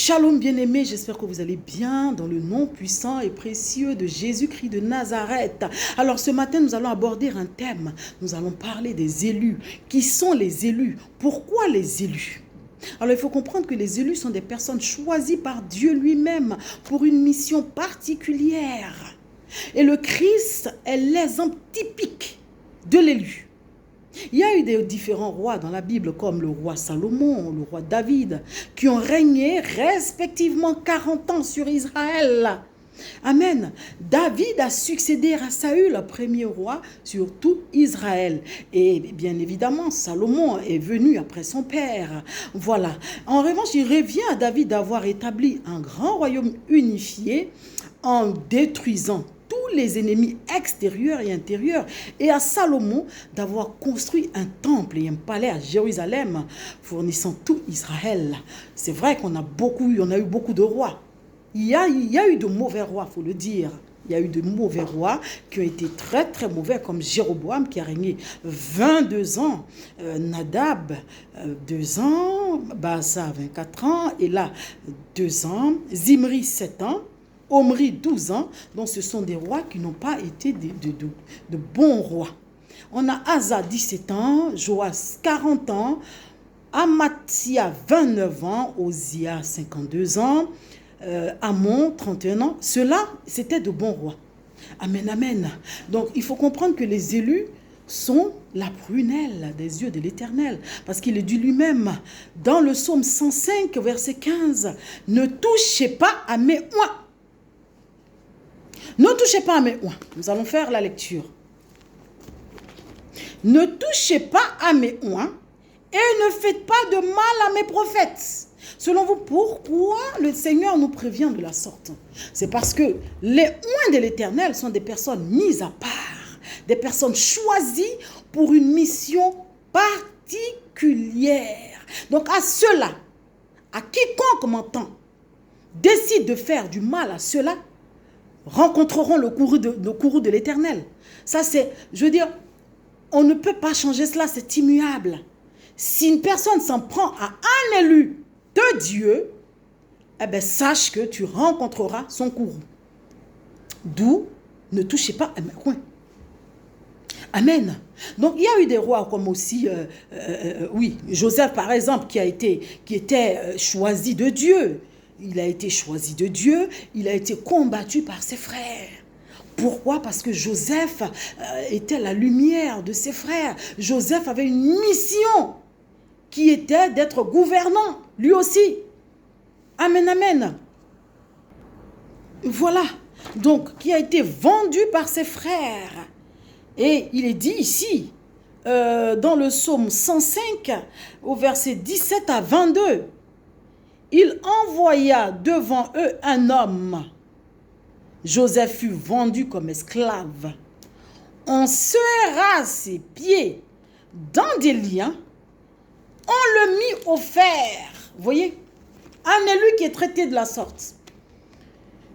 Shalom bien-aimés, j'espère que vous allez bien dans le nom puissant et précieux de Jésus-Christ de Nazareth. Alors ce matin, nous allons aborder un thème. Nous allons parler des élus. Qui sont les élus? Pourquoi les élus? Alors il faut comprendre que les élus sont des personnes choisies par Dieu lui-même pour une mission particulière. Et le Christ est l'exemple typique de l'élu. Il y a eu des différents rois dans la Bible, comme le roi Salomon, le roi David, qui ont régné respectivement 40 ans sur Israël. Amen. David a succédé à Saül, le premier roi, sur tout Israël. Et bien évidemment, Salomon est venu après son père. Voilà. En revanche, il revient à David d'avoir établi un grand royaume unifié en détruisant tous les ennemis extérieurs et intérieurs, et à Salomon d'avoir construit un temple et un palais à Jérusalem, fournissant tout Israël. C'est vrai qu'on a eu beaucoup de rois. Il y a eu de mauvais rois, il faut le dire. Il y a eu de mauvais rois qui ont été très très mauvais, comme Jéroboam qui a régné 22 ans, Nadab 2 ans, Baasa 24 ans, et là 2 ans, Zimri 7 ans, Omri 12 ans. Donc ce sont des rois qui n'ont pas été de bons rois. On a Asa 17 ans, Joas 40 ans, Amathia 29 ans, Osia 52 ans, Amon 31 ans. Ceux-là, c'était de bons rois. Amen, amen. Donc il faut comprendre que les élus sont la prunelle des yeux de l'Éternel. Parce qu'il est dit lui-même dans le psaume 105, verset 15, « Ne touchez pas à mes oins. » Ne touchez pas à mes oins. Nous allons faire la lecture. Ne touchez pas à mes oins et ne faites pas de mal à mes prophètes. Selon vous, pourquoi le Seigneur nous prévient de la sorte? C'est parce que les oins de l'Éternel sont des personnes mises à part, des personnes choisies pour une mission particulière. Donc à ceux-là, à quiconque m'entend, décide de faire du mal à ceux-là, rencontreront le courroux de l'Éternel. Ça c'est, je veux dire, on ne peut pas changer cela, c'est immuable. Si une personne s'en prend à un élu de Dieu, eh bien sache que tu rencontreras son courroux. D'où, ne touchez pas à mes coins. Amen. Donc il y a eu des rois comme aussi, Joseph par exemple, qui était choisi de Dieu. Il a été choisi de Dieu, il a été combattu par ses frères. Pourquoi? Parce que Joseph était la lumière de ses frères. Joseph avait une mission qui était d'être gouvernant, lui aussi. Amen, amen. Voilà. Donc, qui a été vendu par ses frères. Et il est dit ici, dans le psaume 105, au verset 17 à 22, il envoya devant eux un homme. Joseph fut vendu comme esclave. On serra ses pieds dans des liens. On le mit au fer. Vous voyez? Un élu qui est traité de la sorte.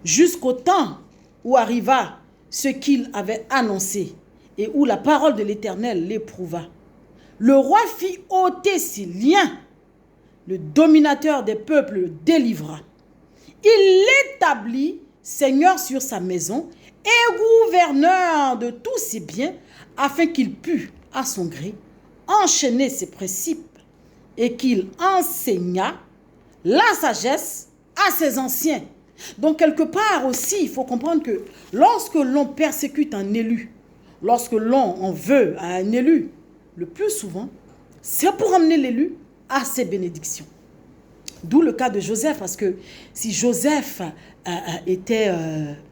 Jusqu'au temps où arriva ce qu'il avait annoncé et où la parole de l'Éternel l'éprouva. Le roi fit ôter ses liens. Le dominateur des peuples le délivra. Il l'établit seigneur sur sa maison et gouverneur de tous ses biens, afin qu'il pût, à son gré, enchaîner ses principes et qu'il enseigna la sagesse à ses anciens. Donc, quelque part aussi, il faut comprendre que lorsque l'on persécute un élu, lorsque l'on en veut à un élu, le plus souvent, c'est pour amener l'élu à ses bénédictions. D'où le cas de Joseph, parce que si Joseph était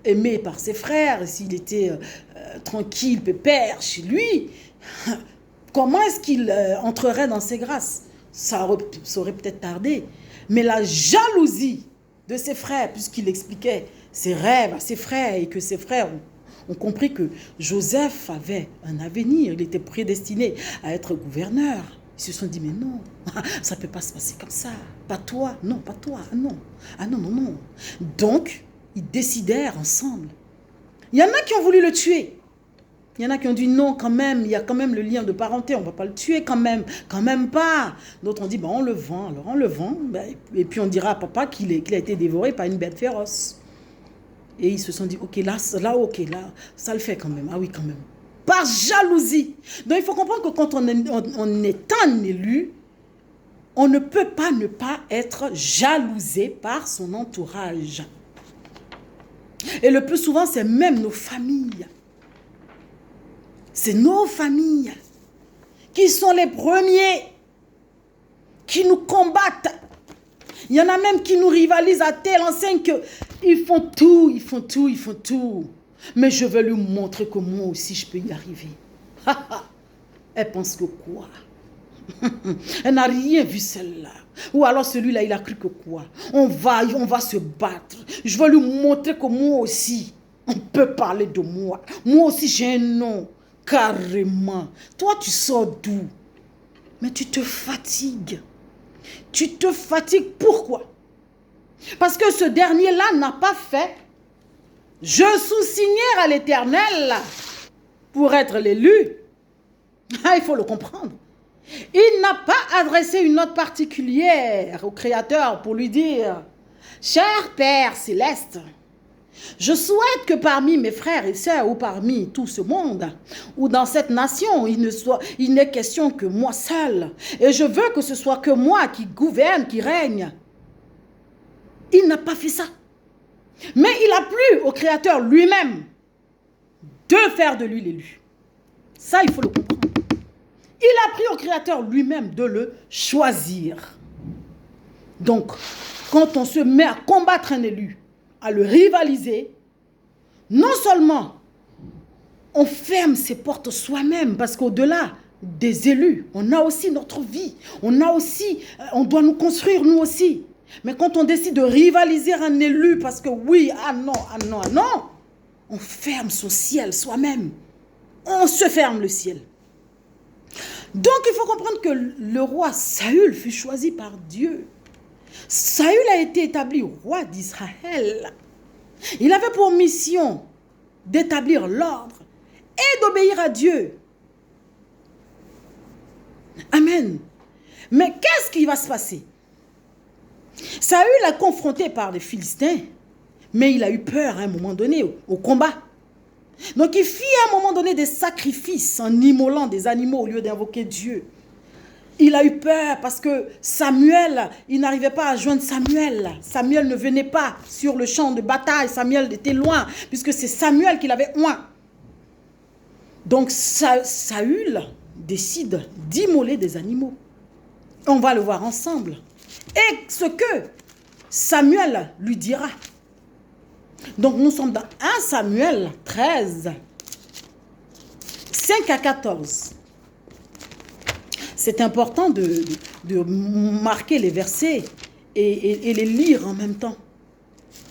aimé par ses frères, s'il était tranquille, pépère chez lui, comment est-ce qu'il entrerait dans ses grâces? Ça aurait peut-être tardé. Mais la jalousie de ses frères, puisqu'il expliquait ses rêves à ses frères et que ses frères ont compris que Joseph avait un avenir, il était prédestiné à être gouverneur. Ils se sont dit, mais non, ça ne peut pas se passer comme ça. Pas toi, non, pas toi, ah non. Ah non, non, non. Donc, ils décidèrent ensemble. Il y en a qui ont voulu le tuer. Il y en a qui ont dit non quand même, il y a quand même le lien de parenté, on ne va pas le tuer quand même pas. D'autres ont dit, on le vend, alors on le vend. Et puis on dira à papa qu'il a été dévoré par une bête féroce. Et ils se sont dit, ok, là, ça le fait quand même. Ah oui, quand même. Par jalousie. Donc il faut comprendre que quand on est un élu, on ne peut pas ne pas être jalousé par son entourage. Et le plus souvent, c'est même nos familles. C'est nos familles qui sont les premiers qui nous combattent. Il y en a même qui nous rivalisent à telle enseigne qu'ils font tout. Mais je vais lui montrer que moi aussi, je peux y arriver. Elle pense que quoi? Elle n'a rien vu celle-là. Ou alors celui-là, il a cru que quoi? On va se battre. Je vais lui montrer que moi aussi, on peut parler de moi. Moi aussi, j'ai un nom. Carrément. Toi, tu sors d'où? Mais tu te fatigues. Tu te fatigues. Pourquoi? Parce que ce dernier-là n'a pas fait. Je sous-signer à l'Éternel pour être l'élu. Ah, il faut le comprendre. Il n'a pas adressé une note particulière au Créateur pour lui dire, cher Père céleste, je souhaite que parmi mes frères et sœurs ou parmi tout ce monde ou dans cette nation, il n'est question que moi seul. Et je veux que ce soit que moi qui gouverne, qui règne. Il n'a pas fait ça. Mais il a plu au Créateur lui-même de faire de lui l'élu. Ça, il faut le comprendre. Il a pris au Créateur lui-même de le choisir. Donc, quand on se met à combattre un élu, à le rivaliser, non seulement on ferme ses portes soi-même, parce qu'au-delà des élus, on a aussi notre vie, on doit nous construire nous aussi. Mais quand on décide de rivaliser un élu, parce que oui, ah non, on ferme son ciel soi-même. On se ferme le ciel. Donc il faut comprendre que le roi Saül fut choisi par Dieu. Saül a été établi roi d'Israël. Il avait pour mission d'établir l'ordre et d'obéir à Dieu. Amen. Mais qu'est-ce qui va se passer? Saül est confronté par les Philistins, mais il a eu peur à un moment donné au combat. Donc il fit à un moment donné des sacrifices en immolant des animaux au lieu d'invoquer Dieu. Il a eu peur parce que Samuel, il n'arrivait pas à joindre Samuel. Samuel ne venait pas sur le champ de bataille. Samuel était loin, puisque c'est Samuel qui l'avait oint. Donc Saül décide d'immoler des animaux. On va le voir ensemble. Et ce que Samuel lui dira. Donc nous sommes dans 1 Samuel 13, 5 à 14. C'est important de marquer les versets et les lire en même temps.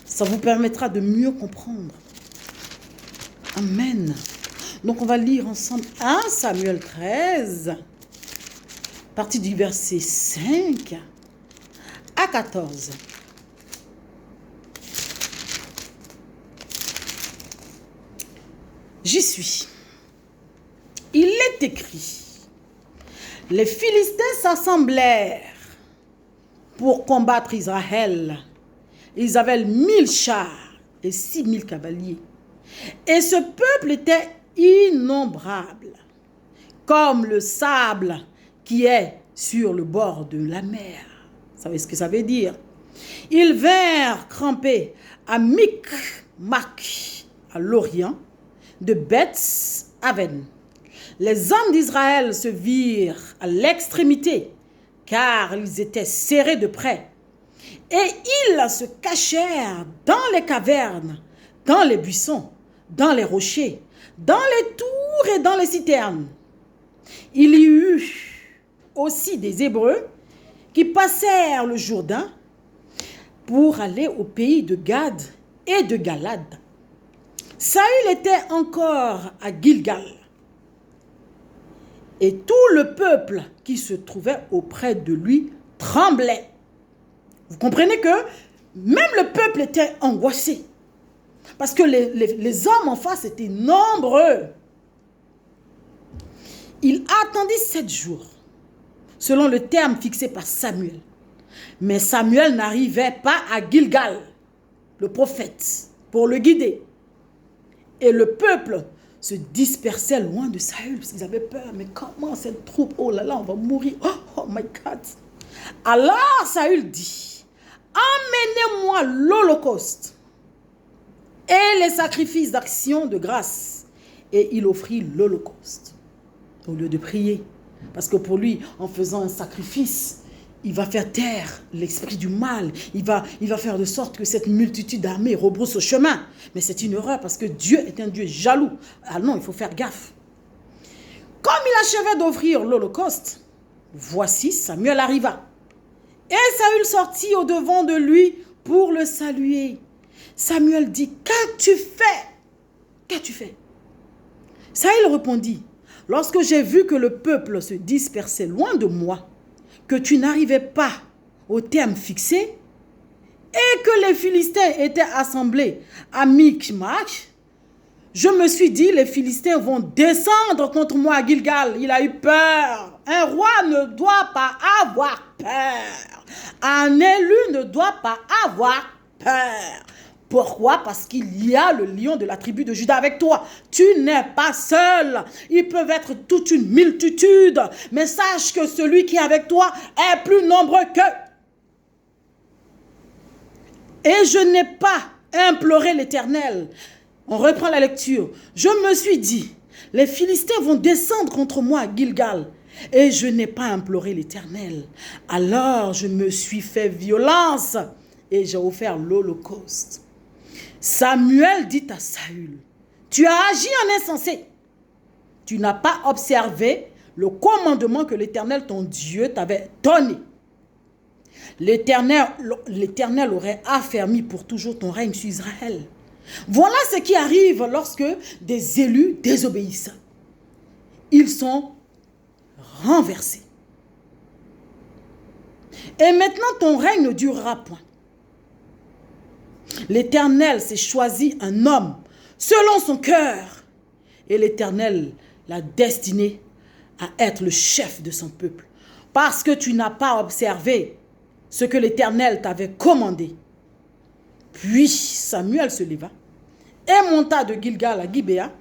Ça vous permettra de mieux comprendre. Amen. Donc on va lire ensemble 1 Samuel 13, partie du verset 5 à 14. J'y suis. Il est écrit. Les Philistins s'assemblèrent pour combattre Israël. Ils avaient 1000 chars et 6000 cavaliers. Et ce peuple était innombrable, comme le sable qui est sur le bord de la mer. Vous savez ce que ça veut dire? Ils vinrent camper à Micmac, à l'orient, de Beth-Aven. Les hommes d'Israël se virent à l'extrémité, car ils étaient serrés de près. Et ils se cachèrent dans les cavernes, dans les buissons, dans les rochers, dans les tours et dans les citernes. Il y eut aussi des Hébreux qui passèrent le Jourdain pour aller au pays de Gad et de Galad. Saül était encore à Gilgal. Et tout le peuple qui se trouvait auprès de lui tremblait. Vous comprenez que même le peuple était angoissé. Parce que les hommes en face étaient nombreux. Il attendit 7 jours, selon le terme fixé par Samuel. Mais Samuel n'arrivait pas à Gilgal, le prophète, pour le guider. Et le peuple se dispersait loin de Saül, parce qu'ils avaient peur. Mais comment cette troupe, oh là là, on va mourir. Oh my God. Alors Saül dit, emmenez-moi l'holocauste et les sacrifices d'action de grâce. Et il offrit l'holocauste au lieu de prier. Parce que pour lui, en faisant un sacrifice, il va faire taire l'esprit du mal. Il va faire de sorte que cette multitude d'armées rebrousse au chemin. Mais c'est une erreur parce que Dieu est un Dieu jaloux. Ah non, il faut faire gaffe. Comme il achevait d'offrir l'holocauste, voici Samuel arriva. Et Saül sortit au-devant de lui pour le saluer. Samuel dit, qu'as-tu fait? Qu'as-tu fait? Saül répondit, lorsque j'ai vu que le peuple se dispersait loin de moi, que tu n'arrivais pas au terme fixé, et que les Philistins étaient assemblés à Michmash, je me suis dit, les Philistins vont descendre contre moi à Gilgal. Il a eu peur. Un roi ne doit pas avoir peur. Un élu ne doit pas avoir peur. Pourquoi? Parce qu'il y a le lion de la tribu de Juda avec toi. Tu n'es pas seul. Ils peuvent être toute une multitude. Mais sache que celui qui est avec toi est plus nombreux qu'eux. Et je n'ai pas imploré l'Éternel. On reprend la lecture. Je me suis dit, les Philistins vont descendre contre moi à Gilgal. Et je n'ai pas imploré l'Éternel. Alors je me suis fait violence et j'ai offert l'holocauste. Samuel dit à Saül, tu as agi en insensé. Tu n'as pas observé le commandement que l'Éternel, ton Dieu, t'avait donné. L'Éternel aurait affermi pour toujours ton règne sur Israël. Voilà ce qui arrive lorsque des élus désobéissent. Ils sont renversés. Et maintenant, ton règne ne durera point. L'Éternel s'est choisi un homme selon son cœur. Et l'Éternel l'a destiné à être le chef de son peuple. Parce que tu n'as pas observé ce que l'Éternel t'avait commandé. Puis Samuel se leva et monta de Gilgal à Gibéa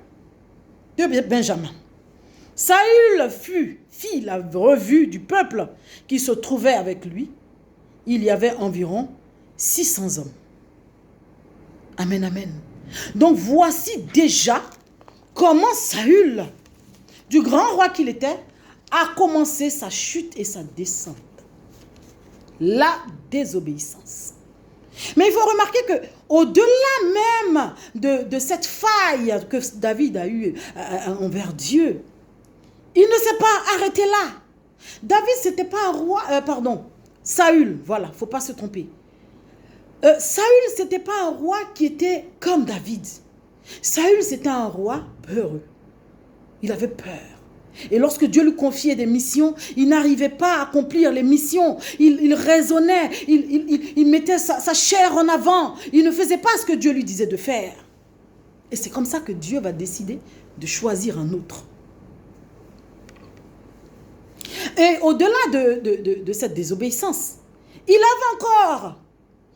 de Benjamin. Saül fit la revue du peuple qui se trouvait avec lui. Il y avait environ 600 hommes. Amen, amen. Donc voici déjà comment Saül, du grand roi qu'il était, a commencé sa chute et sa descente. La désobéissance. Mais il faut remarquer que au-delà même de cette faille que David a eue envers Dieu, il ne s'est pas arrêté là. David, c'était pas un roi, Saül, voilà, il ne faut pas se tromper. Saül, c'était pas un roi qui était comme David. Saül, c'était un roi peureux. Il avait peur. Et lorsque Dieu lui confiait des missions, il n'arrivait pas à accomplir les missions. Il raisonnait, il mettait sa chair en avant. Il ne faisait pas ce que Dieu lui disait de faire. Et c'est comme ça que Dieu va décider de choisir un autre. Et au-delà de cette désobéissance, il avait encore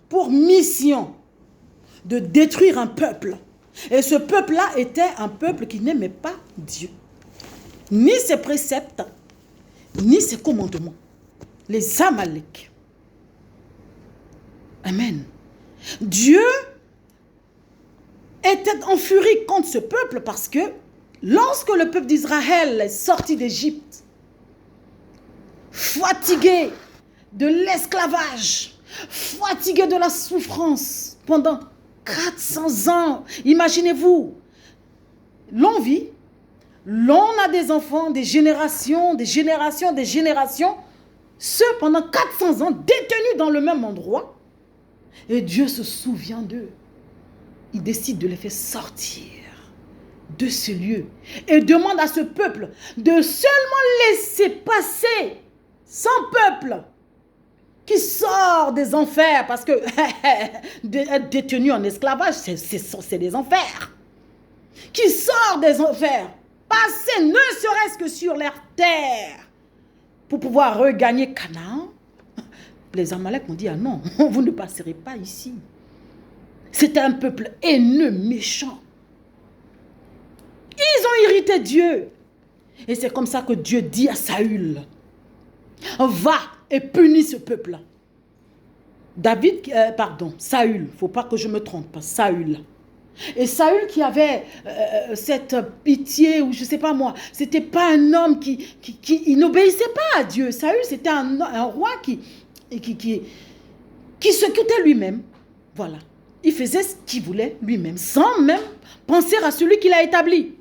pour mission de détruire un peuple. Et ce peuple-là était un peuple qui n'aimait pas Dieu. Ni ses préceptes, ni ses commandements. Les Amalek. Amen. Dieu était en furie contre ce peuple parce que lorsque le peuple d'Israël est sorti d'Égypte, fatigué de l'esclavage, fatigué de la souffrance pendant 400 ans, imaginez-vous, l'on vit, l'on a des enfants, des générations, ceux pendant 400 ans détenus dans le même endroit, et Dieu se souvient d'eux. Il décide de les faire sortir de ce lieu et demande à ce peuple de seulement laisser passer son peuple qui sort des enfers, parce que être détenu en esclavage, c'est des enfers. Qui sort des enfers. passer ne serait-ce que sur leur terre pour pouvoir regagner Canaan, les Amalek m'ont dit, ah non, vous ne passerez pas ici. C'était un peuple haineux, méchant. Ils ont irrité Dieu. Et c'est comme ça que Dieu dit à Saül, va et punis ce peuple-là. Saül, il ne faut pas que je me trompe, Saül. Et Saül qui avait cette pitié, ou je ne sais pas moi, c'était pas un homme qui n'obéissait pas à Dieu. Saül, c'était un roi qui s'occutait lui-même. Voilà. Il faisait ce qu'il voulait lui-même, sans même penser à celui qui l'a établi.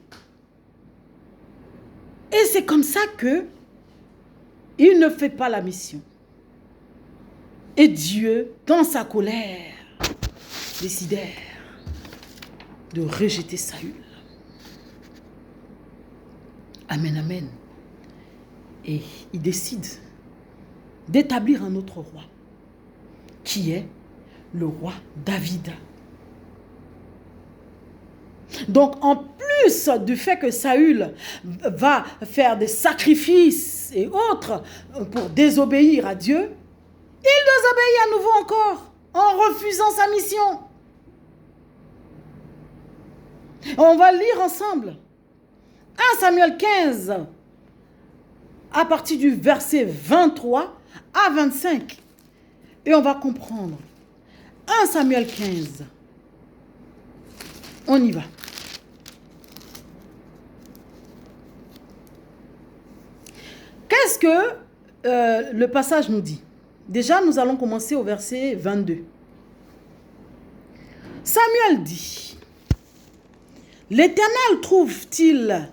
Et c'est comme ça que il ne fait pas la mission. Et Dieu, dans sa colère, décidèrent de rejeter Saül. Amen, amen. Et il décide d'établir un autre roi, qui est le roi David. Donc, en plus du fait que Saül va faire des sacrifices et autres pour désobéir à Dieu, il désobéit à nouveau encore en refusant sa mission. On va lire ensemble 1 Samuel 15 à partir du verset 23 à 25 et on va comprendre. 1 Samuel 15. On y va. Qu'est-ce que le passage nous dit? Déjà, nous allons commencer au verset 22. Samuel dit, l'Éternel trouve-t-il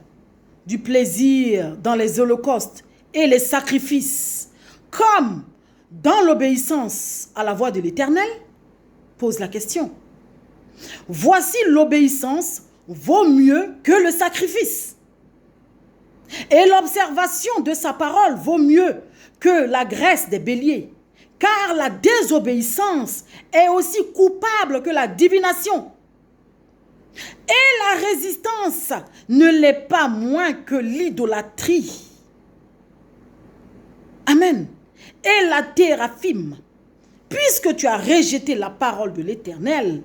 du plaisir dans les holocaustes et les sacrifices comme dans l'obéissance à la voix de l'Éternel? Pose la question. Voici l'obéissance vaut mieux que le sacrifice. Et l'observation de sa parole vaut mieux que la graisse des béliers. Car la désobéissance est aussi coupable que la divination. Et la résistance ne l'est pas moins que l'idolâtrie. Amen. Et la téraphime. Puisque tu as rejeté la parole de l'Éternel,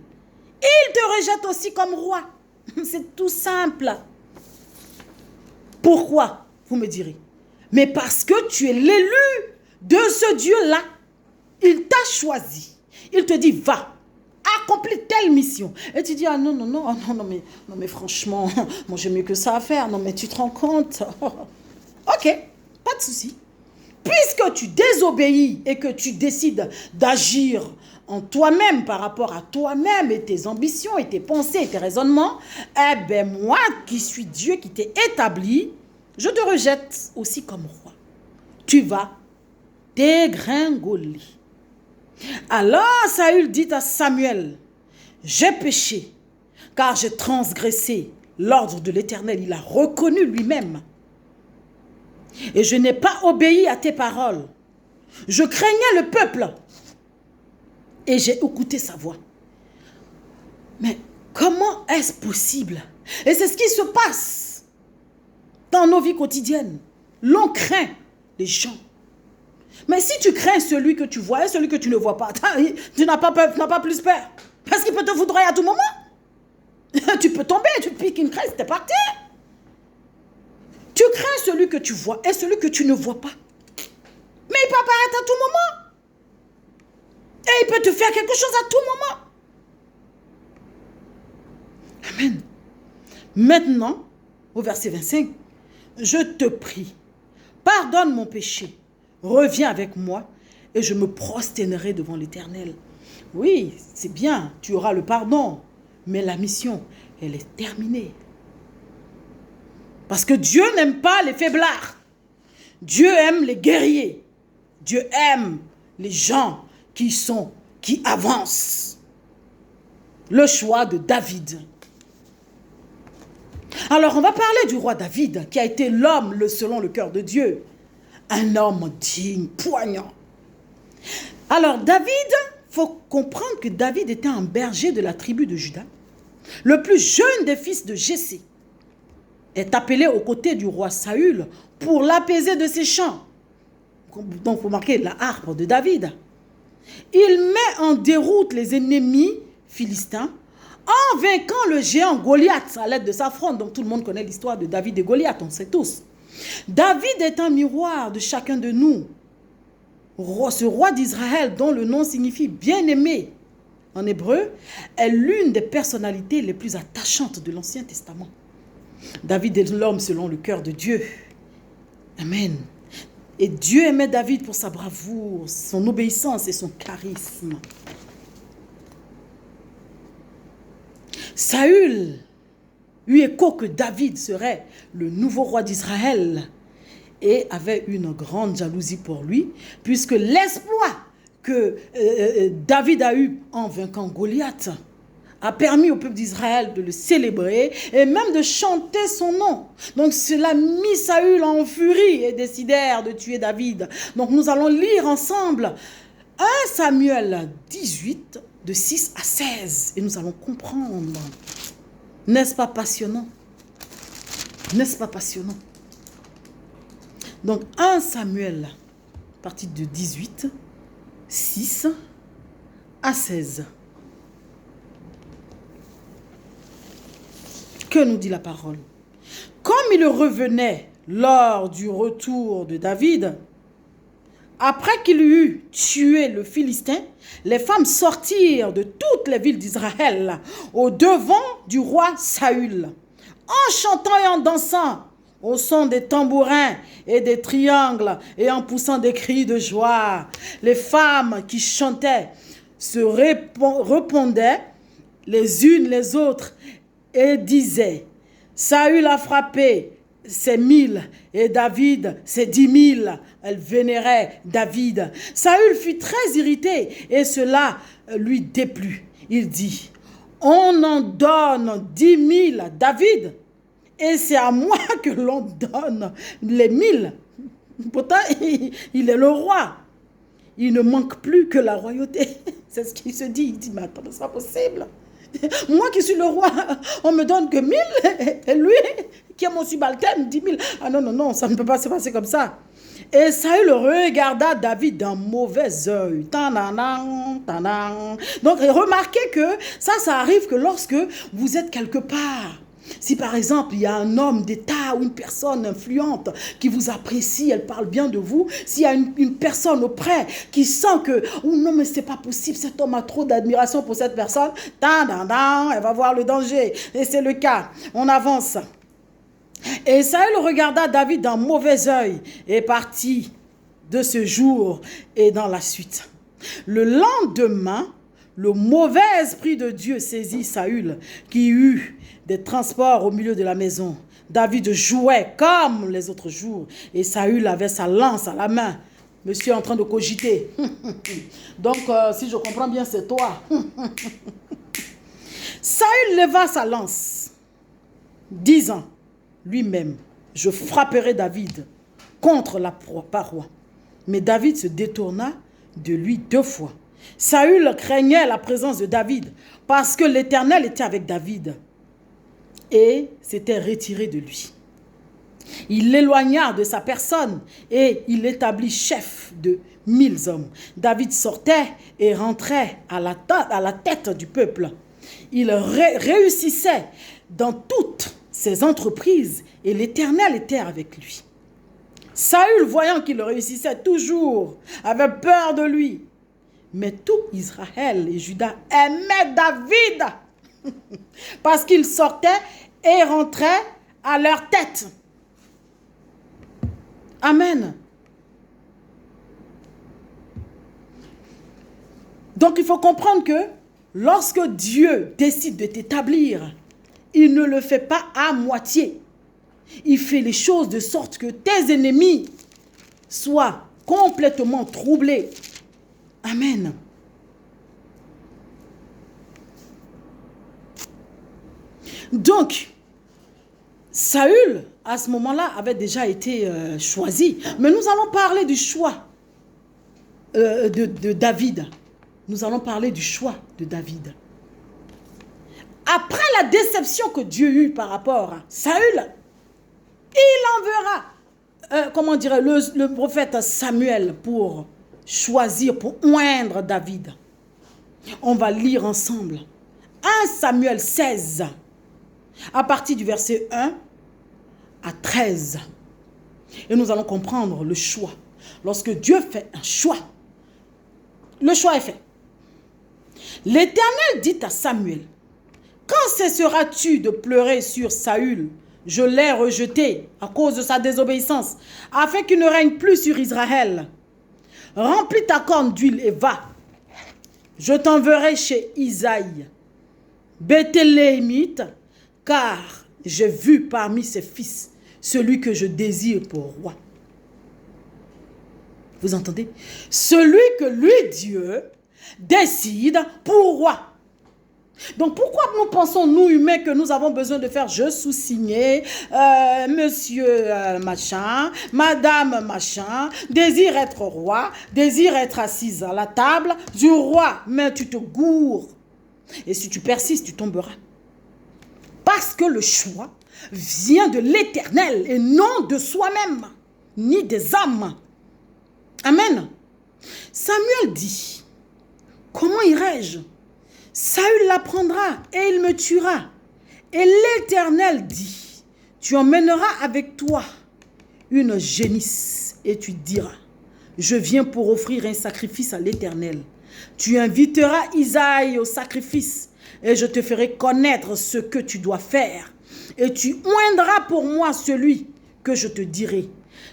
il te rejette aussi comme roi. C'est tout simple. Pourquoi, vous me direz? Mais parce que tu es l'élu de ce Dieu-là. Il t'a choisi. Il te dit, va, accomplis telle mission. Et tu dis, ah non, mais franchement, moi j'ai mieux que ça à faire. Non, mais tu te rends compte? Ok, pas de souci. Puisque tu désobéis et que tu décides d'agir en toi-même par rapport à toi-même et tes ambitions et tes pensées et tes raisonnements, eh bien moi qui suis Dieu qui t'ai établi, je te rejette aussi comme roi. Tu vas dégringoler. Alors Saül dit à Samuel, j'ai péché car j'ai transgressé l'ordre de l'Éternel. Il a reconnu lui-même. Et je n'ai pas obéi à tes paroles. Je craignais le peuple. Et j'ai écouté sa voix. Mais comment est-ce possible? Et c'est ce qui se passe dans nos vies quotidiennes. L'on craint les gens. Mais si tu crains celui que tu vois et celui que tu ne vois pas, tu n'as pas peur, tu n'as pas plus peur. Parce qu'il peut te foudroyer à tout moment. Tu peux tomber, tu te piques une crête, t'es parti. Tu crains celui que tu vois et celui que tu ne vois pas. Mais il peut apparaître à tout moment. Et il peut te faire quelque chose à tout moment. Amen. Maintenant, au verset 25, je te prie, pardonne mon péché, reviens avec moi et je me prosternerai devant l'Éternel. Oui, c'est bien, tu auras le pardon, mais la mission, elle est terminée. Parce que Dieu n'aime pas les faiblards. Dieu aime les guerriers. Dieu aime les gens qui avancent. Le choix de David. Alors, on va parler du roi David, qui a été l'homme selon le cœur de Dieu. Un homme digne, poignant. Alors, David, il faut comprendre que David était un berger de la tribu de Juda, le plus jeune des fils de Jessé. est appelé aux côtés du roi Saül pour l'apaiser de ses chants. Donc, vous marquez la harpe de David. Il met en déroute les ennemis philistins en vainquant le géant Goliath à l'aide de sa fronde. Donc, tout le monde connaît l'histoire de David et Goliath, on sait tous. David est un miroir de chacun de nous. Ce roi d'Israël, dont le nom signifie bien-aimé en hébreu, est l'une des personnalités les plus attachantes de l'Ancien Testament. David est l'homme selon le cœur de Dieu. Amen. Et Dieu aimait David pour sa bravoure, son obéissance et son charisme. Saül eut écho que David serait le nouveau roi d'Israël et avait une grande jalousie pour lui, puisque l'exploit que David a eu en vainquant Goliath a permis au peuple d'Israël de le célébrer et même de chanter son nom. Donc cela mit Saül en furie et décidèrent de tuer David. Donc nous allons lire ensemble 1 Samuel 18, de 6 à 16. Et nous allons comprendre. N'est-ce pas passionnant? N'est-ce pas passionnant? Donc 1 Samuel, partie de 18, 6 à 16. Que nous dit la parole? Comme il revenait lors du retour de David, après qu'il eut tué le Philistin, les femmes sortirent de toutes les villes d'Israël au devant du roi Saül, en chantant et en dansant, au son des tambourins et des triangles et en poussant des cris de joie. Les femmes qui chantaient se répondaient les unes les autres et disaient: Saül a frappé ses 1000 et David ses 10 000. Elle vénérait David. Saül fut très irrité et cela lui déplut. Il dit: on en donne 10 000 à David et c'est à moi que l'on donne les 1000. Pourtant, il est le roi. Il ne manque plus que la royauté. C'est ce qu'il se dit. Il dit: mais attends, c'est pas possible. Moi qui suis le roi, on me donne que 1000 et lui qui est mon subalterne 10 000. Ah non, non, non, ça ne peut pas se passer comme ça. Et Saül regarda David d'un mauvais œil. Donc remarquez que ça arrive que lorsque vous êtes quelque part. Si par exemple, il y a un homme d'État ou une personne influente qui vous apprécie, elle parle bien de vous, s'il y a une personne auprès qui sent que « oh non, mais c'est pas possible, cet homme a trop d'admiration pour cette personne », elle va voir le danger. Et c'est le cas. On avance. Et Saül regarda David d'un mauvais œil et partit de ce jour et dans la suite. Le lendemain, le mauvais esprit de Dieu saisit Saül, qui eut des transports au milieu de la maison. David jouait comme les autres jours et Saül avait sa lance à la main. Monsieur est en train de cogiter. Donc, si je comprends bien, c'est toi. Saül leva sa lance, disant lui-même: je frapperai David contre la paroi. Mais David se détourna de lui 2 fois. Saül craignait la présence de David parce que l'Éternel était avec David et s'était retiré de lui. Il l'éloigna de sa personne et il l'établit chef de 1000 hommes. David sortait et rentrait à la tête du peuple. Il réussissait dans toutes ses entreprises et l'Éternel était avec lui. Saül, voyant qu'il réussissait toujours, avait peur de lui. Mais tout Israël et Juda aimaient David parce qu'il sortait et rentrait à leur tête. Amen. Donc il faut comprendre que lorsque Dieu décide de t'établir, il ne le fait pas à moitié. Il fait les choses de sorte que tes ennemis soient complètement troublés. Amen. Donc, Saül, à ce moment-là, avait déjà été choisi. Mais nous allons parler du choix de David. Nous allons parler du choix de David. Après la déception que Dieu eut par rapport à Saül, Il enverra, comment dirait le prophète Samuel pour choisir, pour oindre David. On va lire ensemble 1 Samuel 16, à partir du verset 1 à 13. Et nous allons comprendre le choix. Lorsque Dieu fait un choix, le choix est fait. L'Éternel dit à Samuel, quand cesseras-tu de pleurer sur Saül? Je l'ai rejeté à cause de sa désobéissance, afin qu'il ne règne plus sur Israël. Remplis ta corne d'huile et va. Je t'enverrai chez Isaïe, Béthélémite, car j'ai vu parmi ses fils celui que je désire pour roi. Vous entendez? Celui que lui, Dieu, décide pour roi. Donc pourquoi nous pensons, nous humains, que nous avons besoin de faire je sous-signé, monsieur machin, madame machin, désire être roi, désire être assise à la table du roi, mais tu te gourres. Et si tu persistes, tu tomberas. Parce que le choix vient de l'Éternel et non de soi-même, ni des âmes. Amen. Samuel dit, comment irai-je? Saül l'apprendra et il me tuera. Et l'Éternel dit, tu emmèneras avec toi une génisse et tu diras, je viens pour offrir un sacrifice à l'Éternel. Tu inviteras Isaïe au sacrifice et je te ferai connaître ce que tu dois faire. Et tu oindras pour moi celui que je te dirai.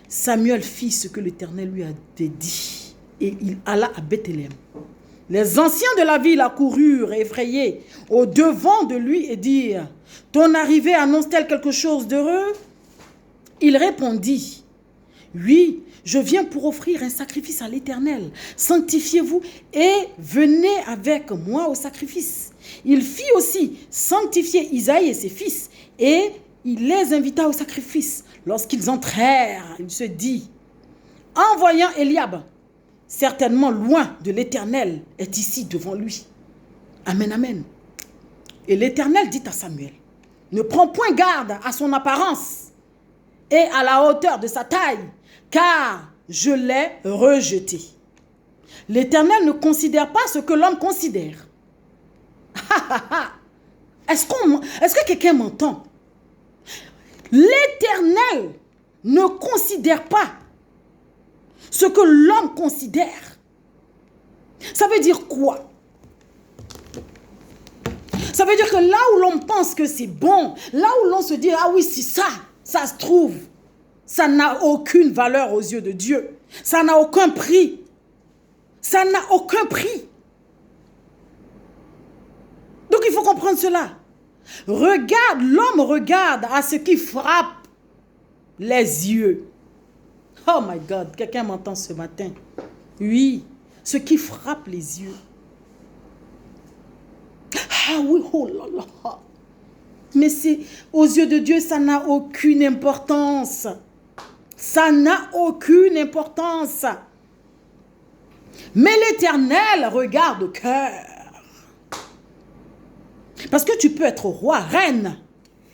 Samuel fit ce que l'Éternel lui avait dit et il alla à Bethléem. Les anciens de la ville accoururent effrayés au devant de lui et dirent, ton arrivée annonce-t-elle quelque chose d'heureux? Il répondit, oui, je viens pour offrir un sacrifice à l'Éternel. Sanctifiez-vous et venez avec moi au sacrifice. Il fit aussi sanctifier Isaïe et ses fils et il les invita au sacrifice. Lorsqu'ils entrèrent, il se dit, en voyant Eliab, certainement loin de l'Éternel est ici devant lui. Amen, amen. Et l'Éternel dit à Samuel, ne prends point garde à son apparence et à la hauteur de sa taille, car je l'ai rejeté. L'Éternel ne considère pas ce que l'homme considère. Est-ce que quelqu'un m'entend? L'Éternel ne considère pas ce que l'homme considère. Ça veut dire quoi? Ça veut dire que là où l'on pense que c'est bon, là où l'on se dit, ah oui, c'est ça, ça se trouve, ça n'a aucune valeur aux yeux de Dieu. Ça n'a aucun prix. Ça n'a aucun prix. Donc il faut comprendre cela. Regarde, l'homme regarde à ce qui frappe les yeux. Oh my God, quelqu'un m'entend ce matin? Oui, ce qui frappe les yeux. Ah oui, oh là là. Mais c'est aux yeux de Dieu, ça n'a aucune importance. Ça n'a aucune importance. Mais l'Éternel regarde au cœur. Parce que tu peux être roi, reine,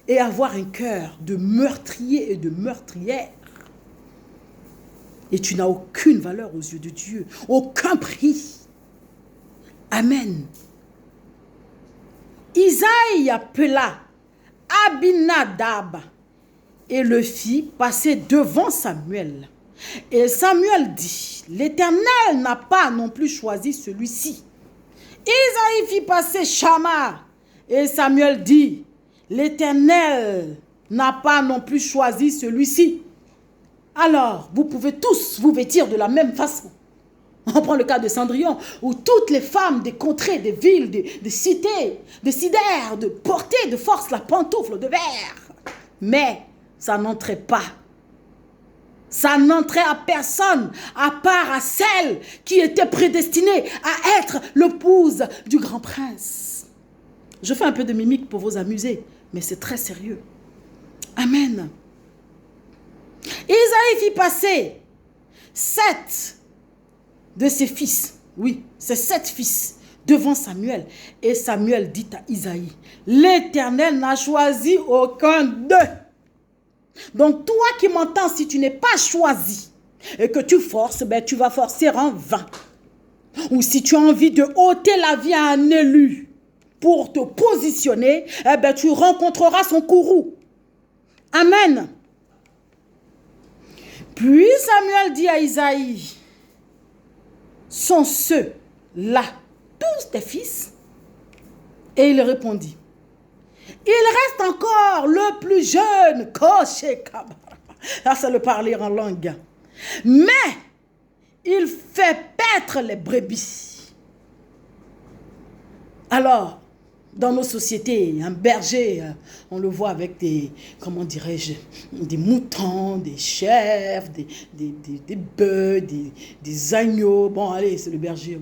et avoir un cœur de meurtrier et de meurtrière. Et tu n'as aucune valeur aux yeux de Dieu. Aucun prix. Amen. Isaïe appela Abinadab et le fit passer devant Samuel. Et Samuel dit, l'Éternel n'a pas non plus choisi celui-ci. Isaïe fit passer Shammah. Et Samuel dit, l'Éternel n'a pas non plus choisi celui-ci. Alors, vous pouvez tous vous vêtir de la même façon. On prend le cas de Cendrillon, où toutes les femmes des contrées, des villes, des cités, décidèrent de porter de force la pantoufle de verre. Mais ça n'entrait pas. Ça n'entrait à personne, à part à celle qui était prédestinée à être l'épouse du grand prince. Je fais un peu de mimique pour vous amuser, mais c'est très sérieux. Amen. Isaïe fit passer 7 de ses fils, oui, c'est 7 fils, devant Samuel. Et Samuel dit à Isaïe, l'Éternel n'a choisi aucun d'eux. Donc toi qui m'entends, si tu n'es pas choisi et que tu forces, ben, tu vas forcer en vain. Ou si tu as envie de ôter la vie à un élu pour te positionner, eh ben, tu rencontreras son courroux. Amen. Puis Samuel dit à Isaïe, sont ceux-là tous tes fils? Et il répondit, il reste encore le plus jeune, Koché Kabara. Là, c'est le parler en langue. Mais il fait paître les brebis. Alors, dans nos sociétés, un berger, on le voit avec des, comment dirais-je, des moutons, des chèvres, des bœufs, des agneaux. Bon, allez, c'est le berger.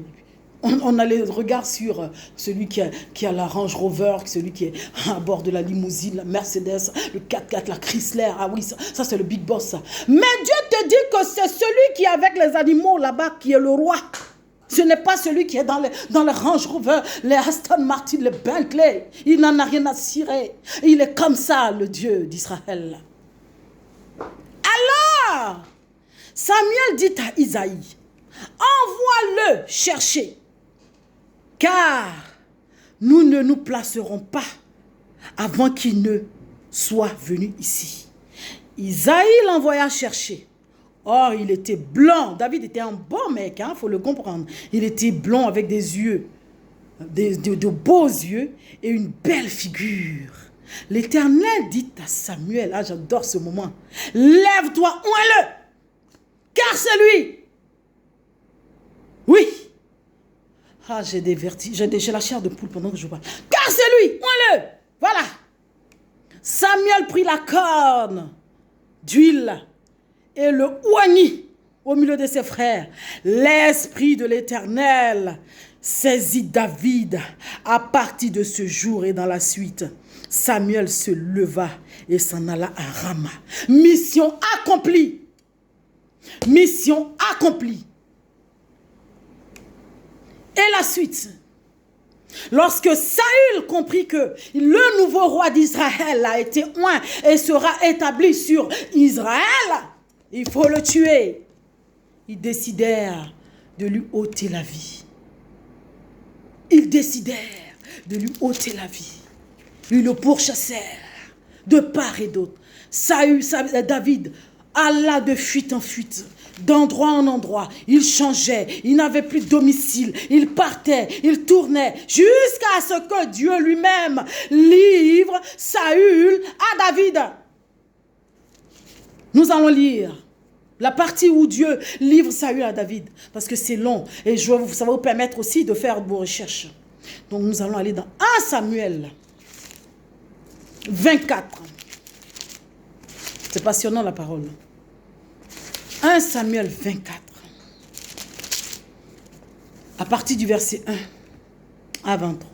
On a les regards sur celui qui a la Range Rover, celui qui est à bord de la limousine, la Mercedes, le 4x4, la Chrysler. Ah oui, ça c'est le big boss. Ça. Mais Dieu te dit que c'est celui qui est avec les animaux là-bas qui est le roi. Ce n'est pas celui qui est dans le Range Rover, les Aston Martin, les Bentley. Il n'en a rien à cirer. Il est comme ça, le Dieu d'Israël. Alors, Samuel dit à Isaïe, envoie-le chercher, car nous ne nous placerons pas avant qu'il ne soit venu ici. Isaïe l'envoya chercher. Or, il était blanc. David était un bon mec, il faut le comprendre. Il était blanc avec des yeux, de beaux yeux et une belle figure. L'Éternel dit à Samuel, ah j'adore ce moment, lève-toi, oins-le, car c'est lui. Oui. Ah, j'ai des vertiges, j'ai la chair de poule pendant que je parle. Car c'est lui, oins-le. Voilà. Samuel prit la corne d'huile et le oignit au milieu de ses frères. L'Esprit de l'Éternel saisit David à partir de ce jour et dans la suite. Samuel se leva et s'en alla à Rama. Mission accomplie. Mission accomplie. Et la suite. Lorsque Saül comprit que le nouveau roi d'Israël a été oint et sera établi sur Israël, il faut le tuer. Ils décidèrent de lui ôter la vie. Ils décidèrent de lui ôter la vie. Ils le pourchassèrent de part et d'autre. David alla de fuite en fuite, d'endroit en endroit. Il changeait, il n'avait plus de domicile. Il partait, il tournait, jusqu'à ce que Dieu lui-même livre Saül à David. Nous allons lire la partie où Dieu livre Saül à David, parce que c'est long et ça va vous permettre aussi de faire vos recherches. Donc nous allons aller dans 1 Samuel 24. C'est passionnant la parole. 1 Samuel 24. À partir du verset 1 à 23.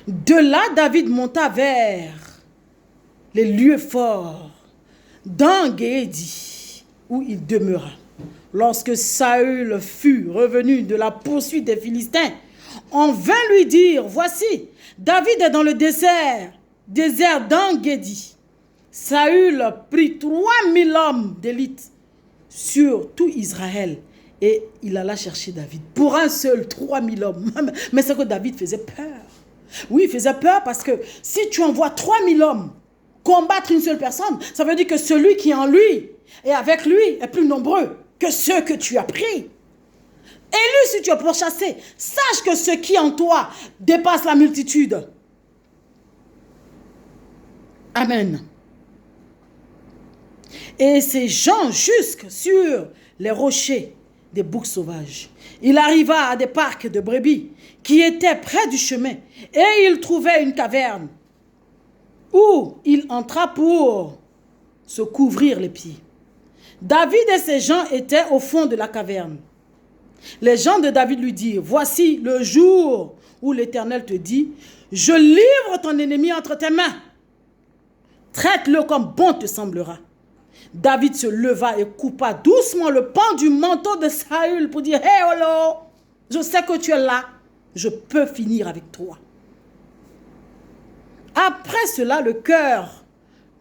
De là, David monta vers les lieux forts d'En-Guédi, où il demeura. Lorsque Saül fut revenu de la poursuite des Philistins, on vint lui dire, voici, David est dans le désert d'En-Guédi. Saül prit 3000 hommes d'élite sur tout Israël et il alla chercher David. Pour un seul, 3000 hommes. Mais c'est que David faisait peur. Oui, il faisait peur parce que si tu envoies 3000 hommes combattre une seule personne, ça veut dire que celui qui est en lui et avec lui est plus nombreux que ceux que tu as pris. Élu si tu es pourchassé, sache que ce qui est en toi dépasse la multitude. Amen. Et ces gens jusque sur les rochers des boucs sauvages. Il arriva à des parcs de brebis qui étaient près du chemin et il trouvait une caverne où il entra pour se couvrir les pieds. David et ses gens étaient au fond de la caverne. Les gens de David lui dirent, voici le jour où l'Éternel te dit, je livre ton ennemi entre tes mains. Traite-le comme bon te semblera. David se leva et coupa doucement le pan du manteau de Saül pour dire, hey Olo, je sais que tu es là, je peux finir avec toi. Après cela, le cœur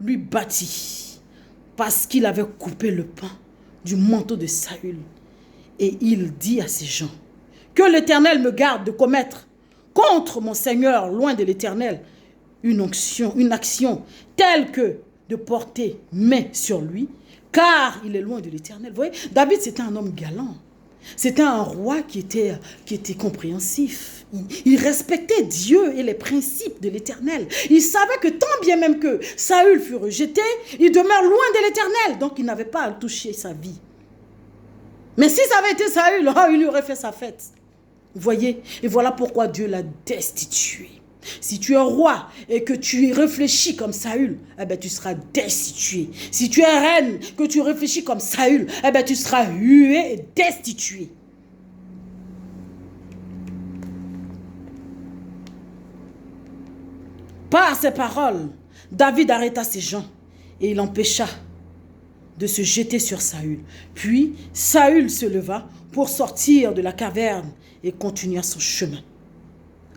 lui battit parce qu'il avait coupé le pan du manteau de Saül. Et il dit à ses gens, que l'Éternel me garde de commettre contre mon Seigneur, loin de l'Éternel, une action telle que de porter main sur lui, car il est loin de l'Éternel. Vous voyez, David, c'était un homme galant. C'était un roi qui était compréhensif. Il respectait Dieu et les principes de l'Éternel. Il savait que tant bien même que Saül fut rejeté, il demeure loin de l'Éternel. Donc il n'avait pas à toucher sa vie. Mais si ça avait été Saül, il lui aurait fait sa fête. Vous voyez? Et voilà pourquoi Dieu l'a destitué. Si tu es roi et que tu réfléchis comme Saül, tu seras destitué. Si tu es reine, que tu réfléchis comme Saül, tu seras hué et destitué. Par ces paroles, David arrêta ses gens et il empêcha de se jeter sur Saül. Puis Saül se leva pour sortir de la caverne et continua son chemin.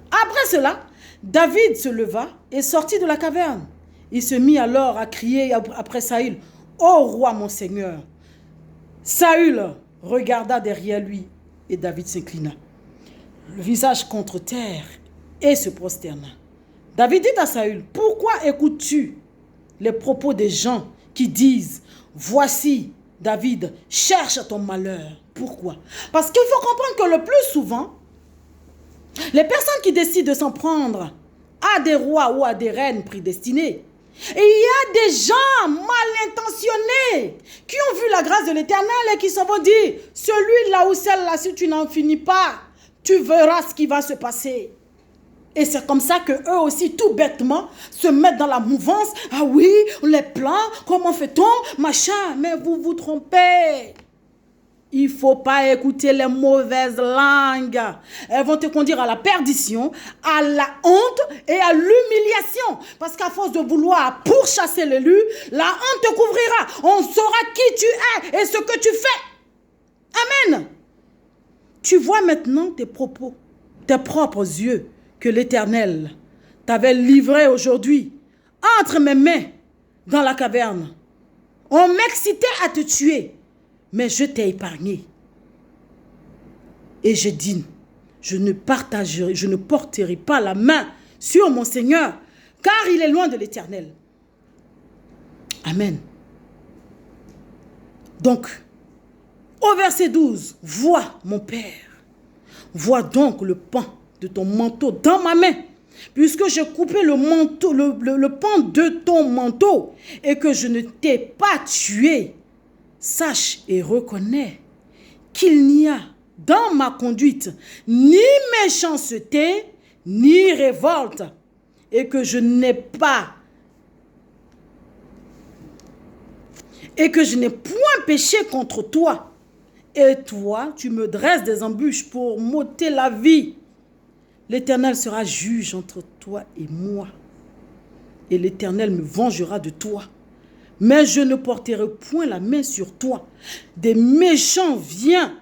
Après cela, David se leva et sortit de la caverne. Il se mit alors à crier après Saül, « Ô roi mon Seigneur !» Saül regarda derrière lui et David s'inclina, le visage contre terre, et se prosterna. David dit à Saül, « Pourquoi écoutes-tu les propos des gens qui disent, « Voici, David, cherche ton malheur ?» Pourquoi? Parce qu'il faut comprendre que le plus souvent, les personnes qui décident de s'en prendre à des rois ou à des reines prédestinés, il y a des gens mal intentionnés qui ont vu la grâce de l'Éternel et qui se vont dire, celui-là ou celle-là, si tu n'en finis pas, tu verras ce qui va se passer. Et c'est comme ça qu'eux aussi, tout bêtement, se mettent dans la mouvance. Ah oui, les plans, comment fait-on, machin. Mais vous vous trompez. Il ne faut pas écouter les mauvaises langues. Elles vont te conduire à la perdition, à la honte et à l'humiliation. Parce qu'à force de vouloir pourchasser l'élu, la honte te couvrira. On saura qui tu es et ce que tu fais. Amen. Tu vois maintenant tes propos, tes propres yeux, que l'Éternel t'avait livré aujourd'hui entre mes mains dans la caverne. On m'excitait à te tuer. Mais je t'ai épargné. Et je dis, je ne porterai pas la main sur mon Seigneur, car il est loin de l'Éternel. Amen. Donc, au verset 12, vois mon Père, vois donc le pan de ton manteau dans ma main, puisque j'ai coupé le manteau, le pan de ton manteau, et que je ne t'ai pas tué. Sache et reconnais qu'il n'y a dans ma conduite ni méchanceté, ni révolte, et que je n'ai point péché contre toi. Et toi, tu me dresses des embûches pour m'ôter la vie. L'Éternel sera juge entre toi et moi, et l'Éternel me vengera de toi. Mais je ne porterai point la main sur toi. Des méchants vient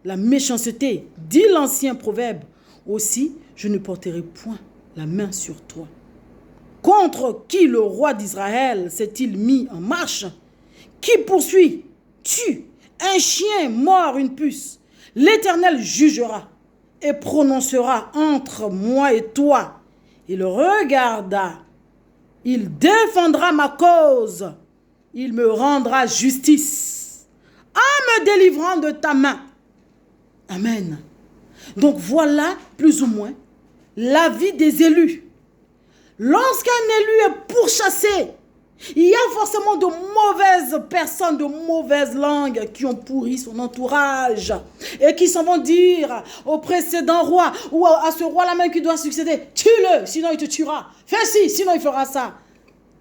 la méchanceté, dit l'ancien proverbe. Aussi, je ne porterai point la main sur toi. Contre qui le roi d'Israël s'est-il mis en marche? Qui poursuit, tue, un chien mord une puce? L'Éternel jugera et prononcera entre moi et toi. Il regarda, il défendra ma cause. Il me rendra justice en me délivrant de ta main. Amen. Donc voilà plus ou moins la vie des élus. Lorsqu'un élu est pourchassé, il y a forcément de mauvaises personnes, de mauvaises langues qui ont pourri son entourage et qui s'en vont dire au précédent roi ou à ce roi-là même qui doit succéder, tue-le, sinon il te tuera. Fais ci, sinon il fera ça.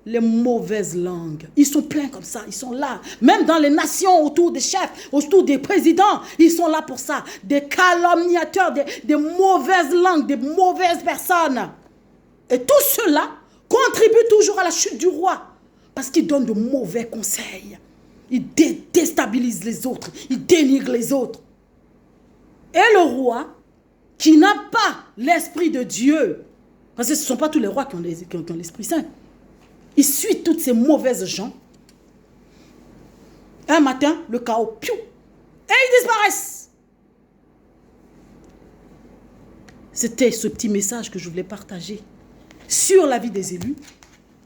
Les mauvaises langues, ils sont pleins comme ça, ils sont là. Même dans les nations, autour des chefs, autour des présidents, ils sont là pour ça. Des calomniateurs, des mauvaises langues, des mauvaises personnes. Et tout cela contribue toujours à la chute du roi. Parce qu'ils donnent de mauvais conseils. Ils déstabilisent les autres, ils dénigrent les autres. Et le roi, qui n'a pas l'esprit de Dieu, Parce que ce ne sont pas tous les rois qui ont l'Esprit Saint. Ils suivent toutes ces mauvaises gens. Un matin, le chaos, piou, et ils disparaissent. C'était ce petit message que je voulais partager sur la vie des élus.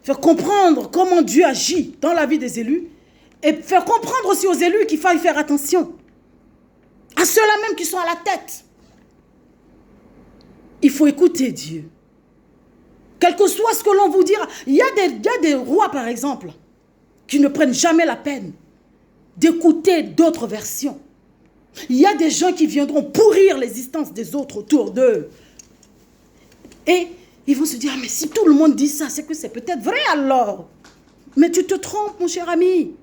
Faire comprendre comment Dieu agit dans la vie des élus. Et faire comprendre aussi aux élus qu'il faut faire attention. À ceux-là même qui sont à la tête. Il faut écouter Dieu. Quel que soit ce que l'on vous dira. Il y a des rois, par exemple, qui ne prennent jamais la peine d'écouter d'autres versions. Il y a des gens qui viendront pourrir l'existence des autres autour d'eux. Et ils vont se dire, ah, mais si tout le monde dit ça, c'est que c'est peut-être vrai alors. Mais tu te trompes, mon cher ami.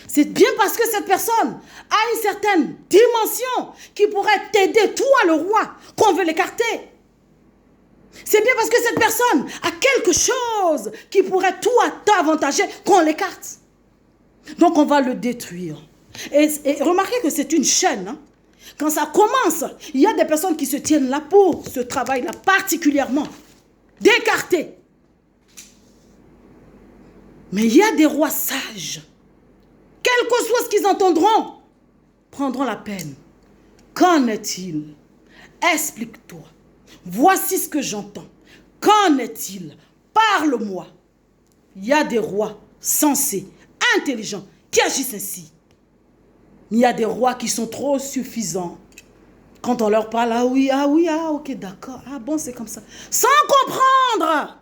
C'est bien parce que cette personne a une certaine dimension qui pourrait t'aider, toi le roi, qu'on veut l'écarter. C'est bien parce que cette personne a quelque chose qui pourrait toi t'avantager qu'on l'écarte. Donc on va le détruire. Et remarquez que c'est une chaîne. Hein. Quand ça commence, il y a des personnes qui se tiennent là pour ce travail-là particulièrement. D'écarter. Mais il y a des rois sages. Quel que soit ce qu'ils entendront, prendront la peine. Qu'en est-il? Explique-toi. Voici ce que j'entends. Qu'en est-il? Parle-moi. Il y a des rois sensés, intelligents, qui agissent ainsi. Il y a des rois qui sont trop suffisants. Quand on leur parle, ah oui, ok, d'accord. Ah bon, c'est comme ça. Sans comprendre.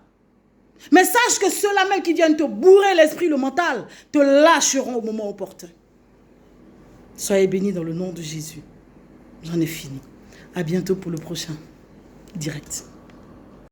Mais sache que ceux-là même qui viennent te bourrer l'esprit, le mental, te lâcheront au moment opportun. Soyez bénis dans le nom de Jésus. J'en ai fini. À bientôt pour le prochain direct.